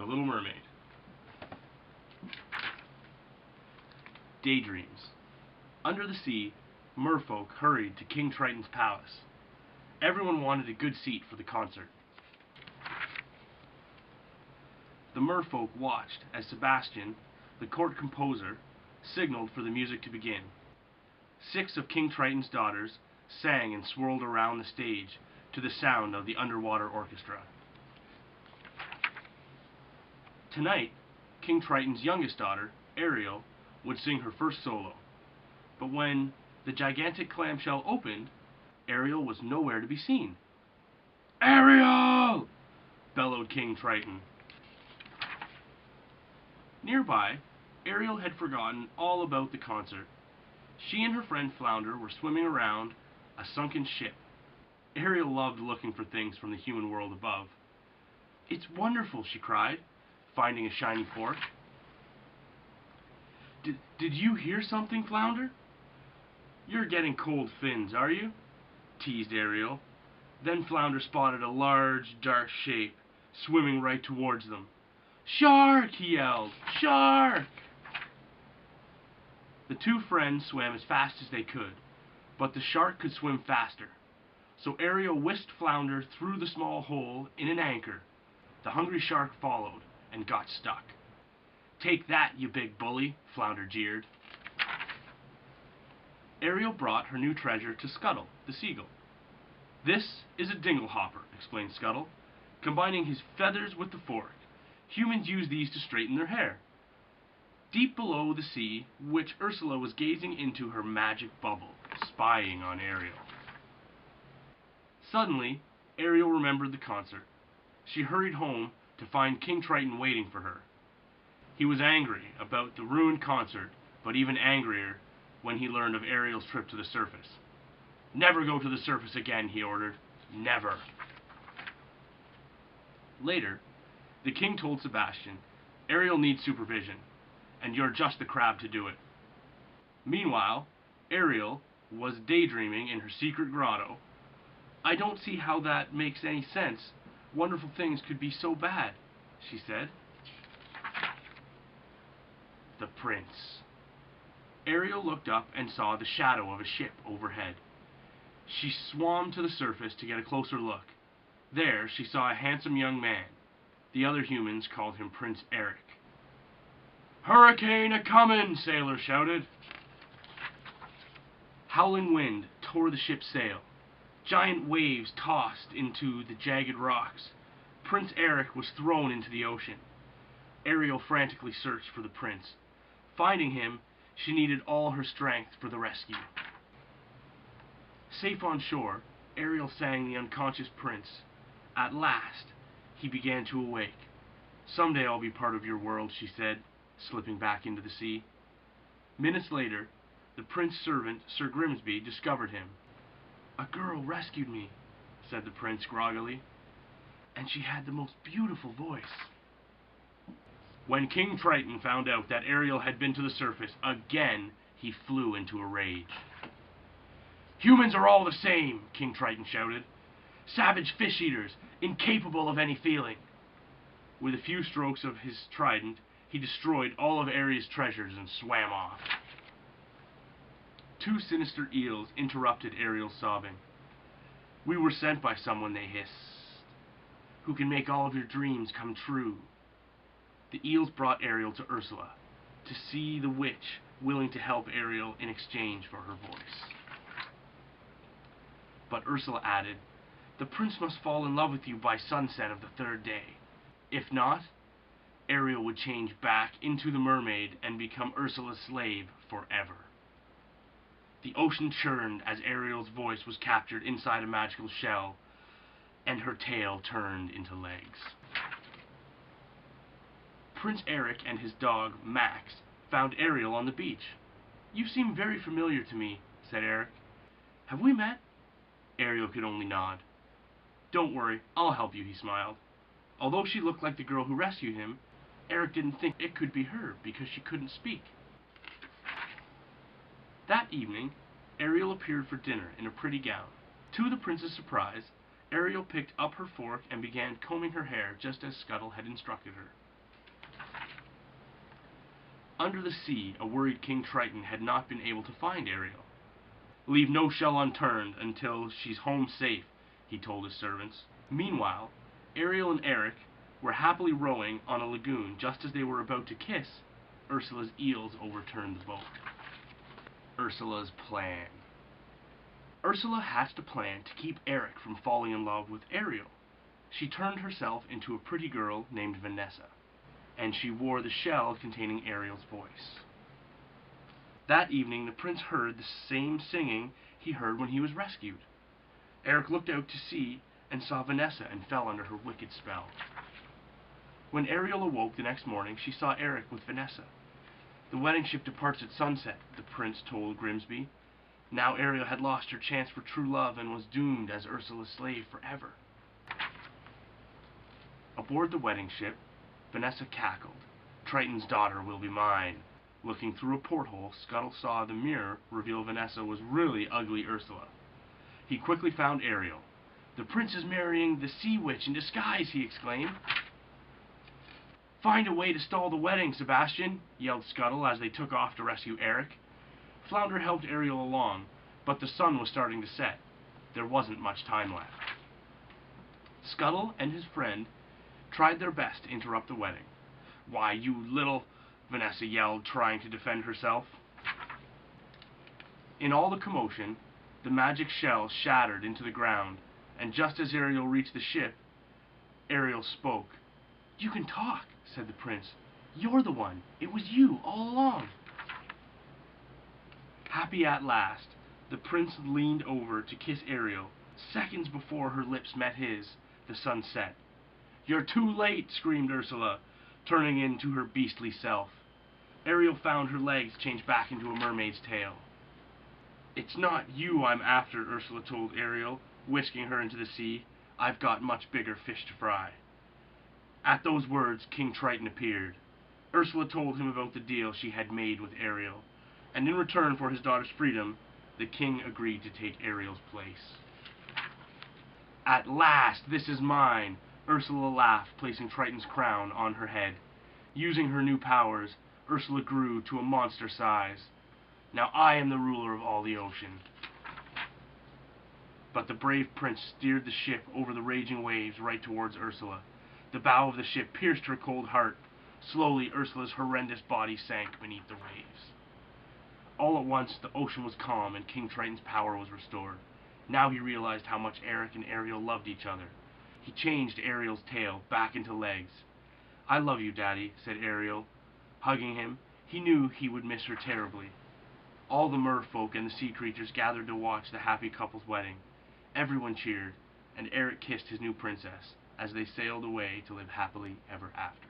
Little Mermaid. Daydreams. Under the sea, merfolk hurried to King Triton's palace. Everyone wanted a good seat for the concert. The merfolk watched as Sebastian, the court composer, signaled for the music to begin. 6 of King Triton's daughters sang and swirled around the stage to the sound of the underwater orchestra. Tonight, King Triton's youngest daughter, Ariel, would sing her first solo. But when the gigantic clamshell opened, Ariel was nowhere to be seen. "Ariel!" bellowed King Triton. Nearby, Ariel had forgotten all about the concert. She and her friend Flounder were swimming around a sunken ship. Ariel loved looking for things from the human world above. "It's wonderful," she cried, finding a shiny fork. Did you hear something, Flounder?" "You're getting cold fins, are you?" teased Ariel. Then Flounder spotted a large, dark shape swimming right towards them. "Shark!" he yelled. "Shark!" The 2 friends swam as fast as they could, but the shark could swim faster. So Ariel whisked Flounder through the small hole in an anchor. The hungry shark followed and got stuck. "Take that, you big bully," Flounder jeered. Ariel brought her new treasure to Scuttle, the seagull. "This is a dinglehopper," explained Scuttle, combining his feathers with the fork. "Humans use these to straighten their hair." Deep below the sea, Witch Ursula was gazing into her magic bubble, spying on Ariel. Suddenly, Ariel remembered the concert. She hurried home to find King Triton waiting for her. He was angry about the ruined concert, but even angrier when he learned of Ariel's trip to the surface. "Never go to the surface again," he ordered. "Never." Later, the king told Sebastian, "Ariel needs supervision, and you're just the crab to do it." Meanwhile, Ariel was daydreaming in her secret grotto. "I don't see how that makes any sense. Wonderful things could be so bad," she said. The prince. Ariel looked up and saw the shadow of a ship overhead. She swam to the surface to get a closer look. There she saw a handsome young man. The other humans called him Prince Eric. "Hurricane a-comin'!" sailors shouted. Howling wind tore the ship's sail. Giant waves tossed into the jagged rocks. Prince Eric was thrown into the ocean. Ariel frantically searched for the prince. Finding him, she needed all her strength for the rescue. Safe on shore, Ariel sang the unconscious prince. At last, he began to awake. "Someday I'll be part of your world," she said, slipping back into the sea. Minutes later, the prince's servant, Sir Grimsby, discovered him. "A girl rescued me," said the prince groggily, "and she had the most beautiful voice." When King Triton found out that Ariel had been to the surface again, he flew into a rage. "Humans are all the same," King Triton shouted. "Savage fish-eaters, incapable of any feeling." With a few strokes of his trident, he destroyed all of Ariel's treasures and swam off. 2 sinister eels interrupted Ariel's sobbing. "We were sent by someone," they hissed, "who can make all of your dreams come true." The eels brought Ariel to Ursula, to see the witch willing to help Ariel in exchange for her voice. But Ursula added, "The prince must fall in love with you by sunset of the 3rd day. If not, Ariel would change back into the mermaid and become Ursula's slave forever." The ocean churned as Ariel's voice was captured inside a magical shell, and her tail turned into legs. Prince Eric and his dog, Max, found Ariel on the beach. "You seem very familiar to me," said Eric. "Have we met?" Ariel could only nod. "Don't worry, I'll help you," he smiled. Although she looked like the girl who rescued him, Eric didn't think it could be her because she couldn't speak. That evening, Ariel appeared for dinner in a pretty gown. To the prince's surprise, Ariel picked up her fork and began combing her hair just as Scuttle had instructed her. Under the sea, a worried King Triton had not been able to find Ariel. "Leave no shell unturned until she's home safe," he told his servants. Meanwhile, Ariel and Eric were happily rowing on a lagoon. Just as they were about to kiss, Ursula's eels overturned the boat. Ursula's plan. Ursula hatched a plan to keep Eric from falling in love with Ariel. She turned herself into a pretty girl named Vanessa, and she wore the shell containing Ariel's voice. That evening the prince heard the same singing he heard when he was rescued. Eric looked out to sea and saw Vanessa and fell under her wicked spell. When Ariel awoke the next morning, she saw Eric with Vanessa. "The wedding ship departs at sunset," the prince told Grimsby. Now Ariel had lost her chance for true love and was doomed as Ursula's slave forever. Aboard the wedding ship, Vanessa cackled. "Triton's daughter will be mine." Looking through a porthole, Scuttle saw the mirror reveal Vanessa was really ugly Ursula. He quickly found Ariel. "The prince is marrying the sea witch in disguise," he exclaimed. "Find a way to stall the wedding, Sebastian," yelled Scuttle as they took off to rescue Eric. Flounder helped Ariel along, but the sun was starting to set. There wasn't much time left. Scuttle and his friend tried their best to interrupt the wedding. "Why, you little—" Vanessa yelled, trying to defend herself. In all the commotion, the magic shell shattered into the ground, and just as Ariel reached the ship, Ariel spoke. "You can talk," said the prince. "You're the one. It was you all along." Happy at last, the prince leaned over to kiss Ariel. Seconds before her lips met his, the sun set. "You're too late!" screamed Ursula, turning into her beastly self. Ariel found her legs change back into a mermaid's tail. "It's not you I'm after," Ursula told Ariel, whisking her into the sea. "I've got much bigger fish to fry." At those words, King Triton appeared. Ursula told him about the deal she had made with Ariel, and in return for his daughter's freedom, the king agreed to take Ariel's place. "At last, this is mine!" Ursula laughed, placing Triton's crown on her head. Using her new powers, Ursula grew to a monster size. "Now I am the ruler of all the ocean." But the brave prince steered the ship over the raging waves right towards Ursula. The bow of the ship pierced her cold heart. Slowly, Ursula's horrendous body sank beneath the waves. All at once, the ocean was calm and King Triton's power was restored. Now he realized how much Eric and Ariel loved each other. He changed Ariel's tail back into legs. "I love you, Daddy," said Ariel. Hugging him, he knew he would miss her terribly. All the merfolk and the sea creatures gathered to watch the happy couple's wedding. Everyone cheered, and Eric kissed his new princess as they sailed away to live happily ever after.